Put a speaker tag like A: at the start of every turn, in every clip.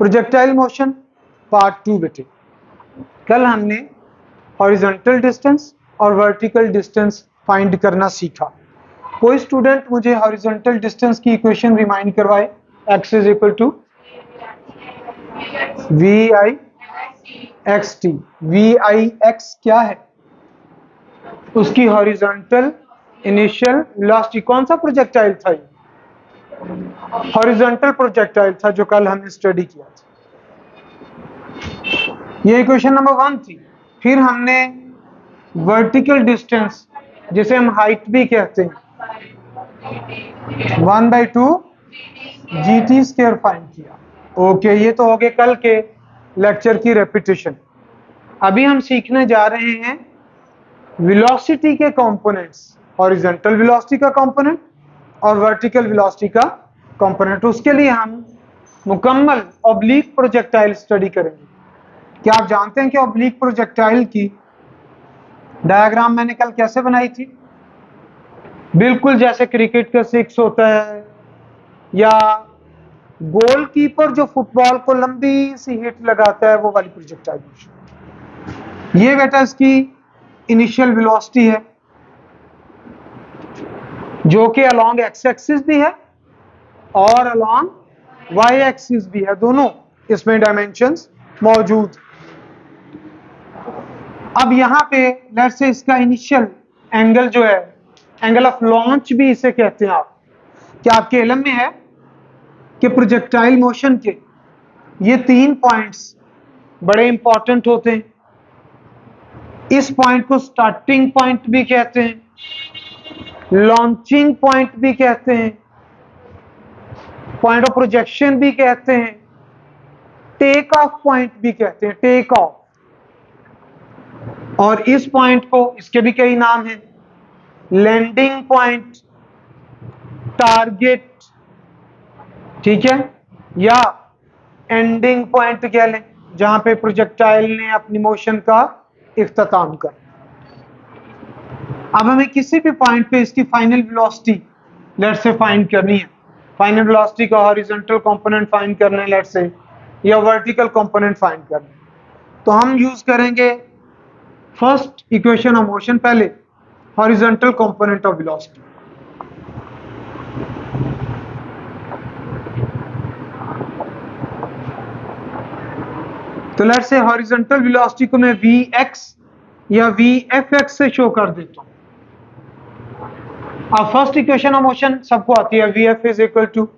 A: Projectile motion part 2 बेटे। कल हमने हॉरिजॉन्टल डिस्टेंस और वर्टिकल डिस्टेंस फाइंड करना सीखा। कोई स्टूडेंट मुझे हॉरिजॉन्टल डिस्टेंस की इक्वेशन रिमाइंड करवाए। x is equal to V I X T. V I X क्या है? उसकी हॉरिजॉन्टल इनिशियल वेलोसिटी। कौन सा प्रोजेक्टाइल था? हॉरिजॉन्टल प्रोजेक्टाइल था जो कल हमने स्टडी किया था। ये इक्वेशन नंबर 1 थी। फिर हमने वर्टिकल डिस्टेंस, जिसे हम हाइट भी कहते हैं, 1/2 GT स्क्वायर फाइंड किया। ओके, ये तो हो गए कल के लेक्चर की रेपिटेशन। अभी हम सीखने जा रहे हैं वेलोसिटी के कंपोनेंट्स, हॉरिजॉन्टल वेलोसिटी का कंपोनेंट और वर्टिकल वेलोसिटी का कंपोनेंट। उसके लिए हम मुकम्मल ऑब्लिक प्रोजेक्टाइल स्टडी करेंगे। क्या आप जानते हैं कि ऑब्लिक प्रोजेक्टाइल की डायग्राम मैंने कल कैसे बनाई थी? बिल्कुल जैसे क्रिकेट का 6 होता है, या गोलकीपर जो फुटबॉल को लंबी सी हिट लगाता है, वो वाली प्रोजेक्टाइल मोशन। ये बेटा इसकी इनिशियल वेलोसिटी है, जो कि अलोंग एक्स एक्सिस भी है और अलोंग वाई एक्सिस भी है। दोनों इसमें डायमेंशंस मौजूद। अब यहां पे लेट्स से इसका इनिशियल एंगल जो है, एंगल ऑफ लॉन्च भी इसे कहते हैं आप। क्या आपके इल्म में है कि प्रोजेक्टाइल मोशन के ये 3 पॉइंट्स बड़े इंपॉर्टेंट होते हैं? इस पॉइंट को स्टार्टिंग पॉइंट भी कहते हैं, लॉन्चिंग पॉइंट भी कहते हैं, पॉइंट ऑफ प्रोजेक्शन भी कहते हैं, टेक ऑफ पॉइंट भी कहते हैं, टेक ऑफ। और इस पॉइंट को, इसके भी कई नाम हैं, लैंडिंग पॉइंट, टारगेट, ठीक है, या एंडिंग पॉइंट कह लें, जहां पे प्रोजेक्टाइल ने अपनी मोशन का इख्तिताम कर। अब हमें किसी भी पॉइंट पे इसकी final velocity let's say find करनी है। फाइनल वेलोसिटी का हॉरिजॉन्टल कंपोनेंट फाइंड करना है लेट्स से, या वर्टिकल कंपोनेंट फाइंड करना है, तो हम यूज करेंगे फर्स्ट इक्वेशन ऑफ मोशन, पहले हॉरिजॉन्टल कंपोनेंट ऑफ वेलोसिटी। तो लेट्स से हॉरिजॉन्टल वेलोसिटी को मैं Vx या Vfx से शो कर देता हूं। अब फर्स्ट इक्वेशन ऑफ मोशन सबको आती है, Vf is equal to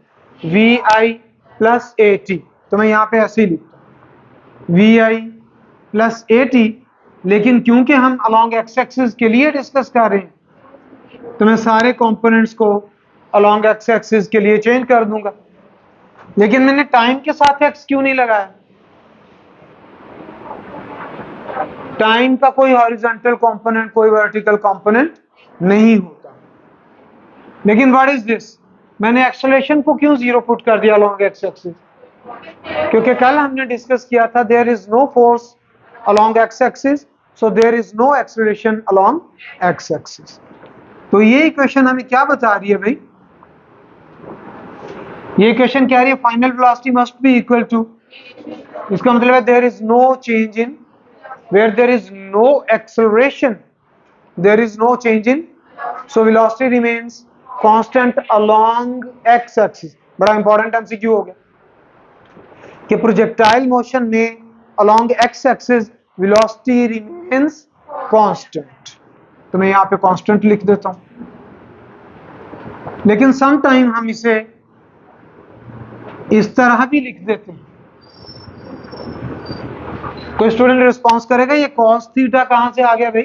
A: Vi plus AT। तो मैं यहां पे ऐसे ही लिखता हूं Vi प्लस AT, लेकिन क्योंकि हम अलोंग एक्स एक्सिस के लिए डिस्कस कर रहे हैं, तो मैं सारे कंपोनेंट्स को अलोंग एक्स एक्सिस के लिए चेंज कर दूंगा। लेकिन मैंने टाइम के साथ एक्स क्यों नहीं लगाया? टाइम का कोई हॉरिजॉन्टल कंपोनेंट, कोई वर्टिकल कंपोनेंट नहीं होता। लेकिन व्हाट इज दिस, मैंने एक्सेलरेशन को क्यों 0 पुट कर दिया अलोंग एक्स एक्सिस? क्योंकि कल हमने डिस्कस किया था there is no force along X axis, so there is no acceleration along X axis. तो ये इक्वेशन हमें क्या बता रही है भाई? ये इक्वेशन कह रही है final velocity must be equal to, इसका मतलब है there is no change in, where there is no acceleration, there is no change in, so velocity remains constant along x axis। बड़ा इंपॉर्टेंट एमसीक्यू हो गया कि प्रोजेक्टाइल मोशन में along x axis velocity remains constant। तो मैं यहां पे constant लिख देता हूं। लेकिन सम टाइम हम इसे इस तरह भी लिख देते हैं। कोई स्टूडेंट रिस्पॉन्स करेगा ये cos थीटा कहां से आ गया भाई?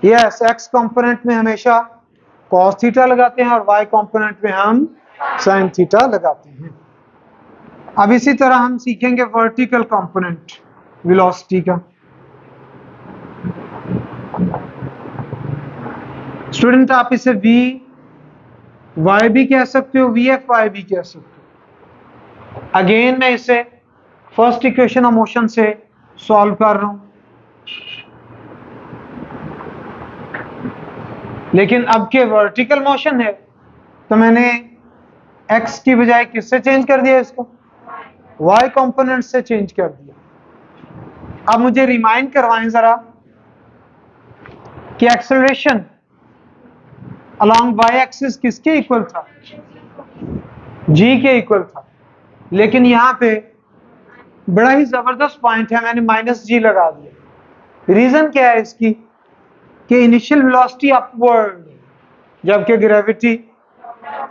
A: यस, x कंपोनेंट में हमेशा cos थीटा लगाते हैं और y कंपोनेंट में हम sin थीटा लगाते हैं। अब इसी तरह हम सीखेंगे वर्टिकल कंपोनेंट वेलोसिटी का। स्टूडेंट आप इसे Vy भी कह सकते हो, Vfy भी कह सकते हो। अगेन मैं इसे फर्स्ट इक्वेशन ऑफ मोशन से सॉल्व कर रहा हूं, लेकिन अब के वर्टिकल मोशन है तो मैंने x की बजाय किससे चेंज कर दिया इसको? y कंपोनेंट से चेंज कर दिया। अब मुझे रिमाइंड करवाएं जरा कि एक्सेलरेशन अलोंग y एक्सिस किसके इक्वल था? g के इक्वल था। लेकिन यहां पे बड़ा ही जबरदस्त पॉइंट है, मैंने माइनस g लगा दिया। रीजन क्या है इसकी कि इनिशियल वेलोसिटी अपवर्ड जबकि ग्रेविटी,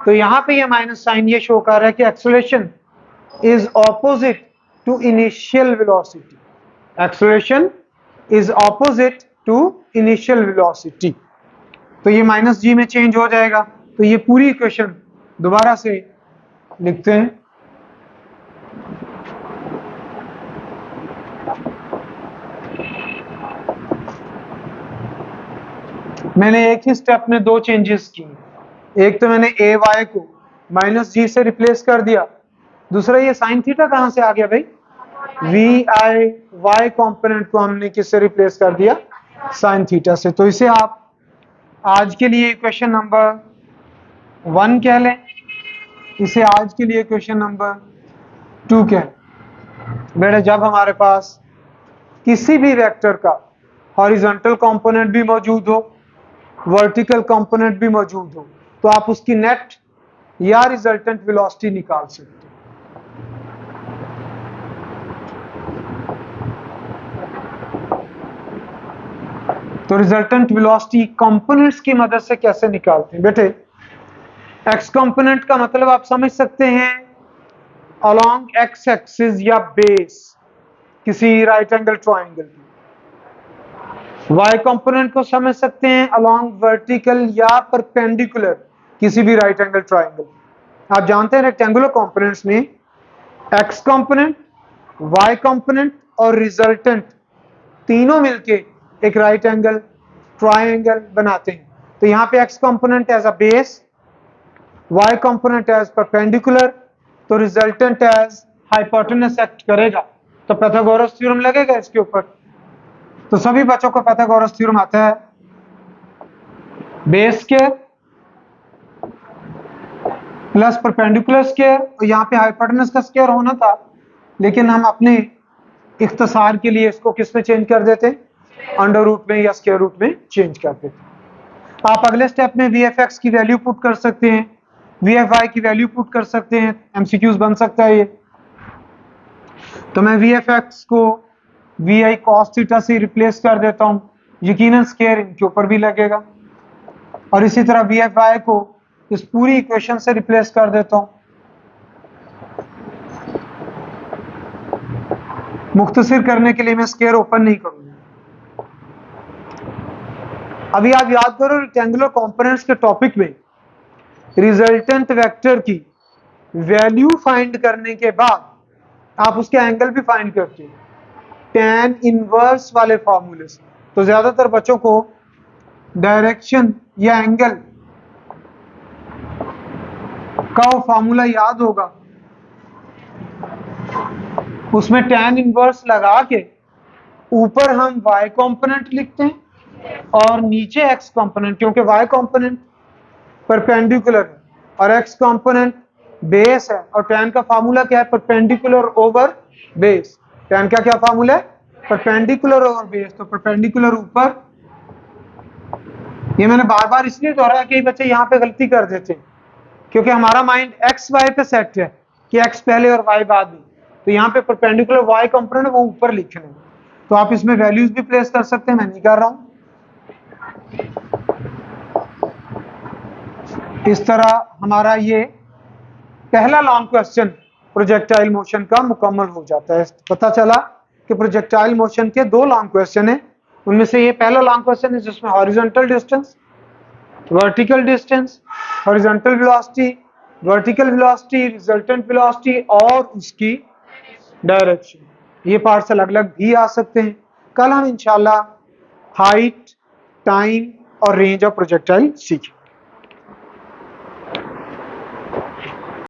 A: तो यहां पे ये माइनस साइन ये शो कर रहा है कि acceleration is opposite to initial velocity. Acceleration is opposite to initial velocity, तो ये माइनस जी में चेंज हो जाएगा। तो ये पूरी इक्वेशन दोबारा से लिखते हैं। मैंने एक ही स्टेप में दो चेंजेस किए। एक तो मैंने ए वाई को माइनस जी से रिप्लेस कर दिया, दूसरा ये साइन थीटा कहां से आ गया भाई? वी आई वाई कॉम्पोनेंट को हमने किससे रिप्लेस कर दिया? साइन थीटा से। तो इसे आप आज के लिए इक्वेशन नंबर 1 कह लें, इसे आज के लिए इक्वेशन नंबर 2 कह। बेटा जब हमारे पास किसी भी वेक्टर का हॉरिजॉन्टल कंपोनेंट भी मौजूद हो, वर्टिकल कंपोनेंट भी मौजूद हो, तो आप उसकी नेट या रिजल्टेंट वेलोसिटी निकाल सकते हो। तो रिजल्टेंट वेलोसिटी कंपोनेंट्स की मदद से कैसे निकालते हैं बेटे? एक्स कंपोनेंट का मतलब आप समझ सकते हैं अलोंग एक्स एक्सिस या बेस किसी राइट एंगल ट्रायंगल की। वाई कंपोनेंट को समझ सकते हैं अलोंग वर्टिकल या परपेंडिकुलर किसी भी राइट एंगल ट्रायंगल। आप जानते हैं रेक्टेंगुलर कंपोनेंट्स में एक्स कंपोनेंट, वाई कंपोनेंट और रिजल्टेंट तीनों मिलके एक राइट एंगल ट्रायंगल बनाते हैं। तो यहां पे X component as a base, Y component as perpendicular, तो रिजल्टेंट एज हाइपोटेनस एक्ट करेगा। तो पाइथागोरस थ्योरम लगेगा इसके ऊपर। तो सभी बच्चों को पाइथागोरस थ्योरम आता है। Base square plus perpendicular square, और यहां पे हाइपोटेनस का स्क्वायर होना था, लेकिन हम अपने इख्तिसार के लिए इसको किस में चेंज कर देते? अंडर रूट में या स्क्वायर रूट में चेंज कर देते। आप अगले स्टेप में वी एफ एक्स की वैल्यू पुट कर सकते हैं, वी एफ वाई की वैल्यू पुट कर सकते हैं, एमसीक्यूज बन सकता है ये। तो मैं वी एफ एक्स को वी आई कॉस थीटा से रिप्लेस कर देता हूं, यकीनन स्क्वायर इनके ऊपर भी लगेगा। और इसी तरह वी एफ वाई को इस पूरी इक्वेशन से रिप्लेस कर देता हूं। मुख्तसर करने के लिए मैं स्क्वायर ओपन नहीं करूंगा। अभी आप याद करो रेक्टेंगुलर कंपोनेंट्स के टॉपिक में रिजल्टेंट वेक्टर की वैल्यू फाइंड करने के बाद आप उसके एंगल भी फाइंड करते हैं tan इनवर्स वाले फॉर्मूले से। तो ज्यादातर बच्चों को डायरेक्शन या एंगल का वो फॉर्मूला याद होगा, उसमें tan इनवर्स लगा के ऊपर हम y कंपोनेंट लिखते हैं और नीचे x कंपोनेंट, क्योंकि y कंपोनेंट परपेंडिकुलर है और x कंपोनेंट बेस है। और tan का फार्मूला क्या है? Perpendicular over base. tan का क्या फार्मूला है? Perpendicular over base. तो परपेंडिकुलर ऊपर, ये मैंने बार बार इसलिए दोहराया कि बच्चे यहाँ पे गलती कर देते हैं, क्योंकि हमारा माइंड एक्स वाई पे सेट है कि एक्स पहले और वाई बाद में। तो यहाँ पे परपेंडिकुलर वाई कंपोनेंट वो ऊपर लिखने हैं। तो आप इसमें वैल्यूज भी प्लेस कर सकते हैं, मैं नहीं कर रहा हूं। इस तरह हमारा ये पहला लॉन्ग क्वेश्चन प्रोजेक्टाइल मोशन का मुकम्मल हो जाता है। पता चला कि प्रोजेक्टाइल मोशन के दो लॉन्ग क्वेश्चन है, उनमें से ये पहला लॉन्ग क्वेश्चन है जिसमें horizontal distance, vertical distance, horizontal velocity, vertical velocity, resultant velocity और उसकी डायरेक्शन। ये पार्ट्स अलग अलग भी आ सकते हैं। कल हम इंशाल्लाह हाइट, टाइम और रेंज ऑफ प्रोजेक्टाइल सीखें।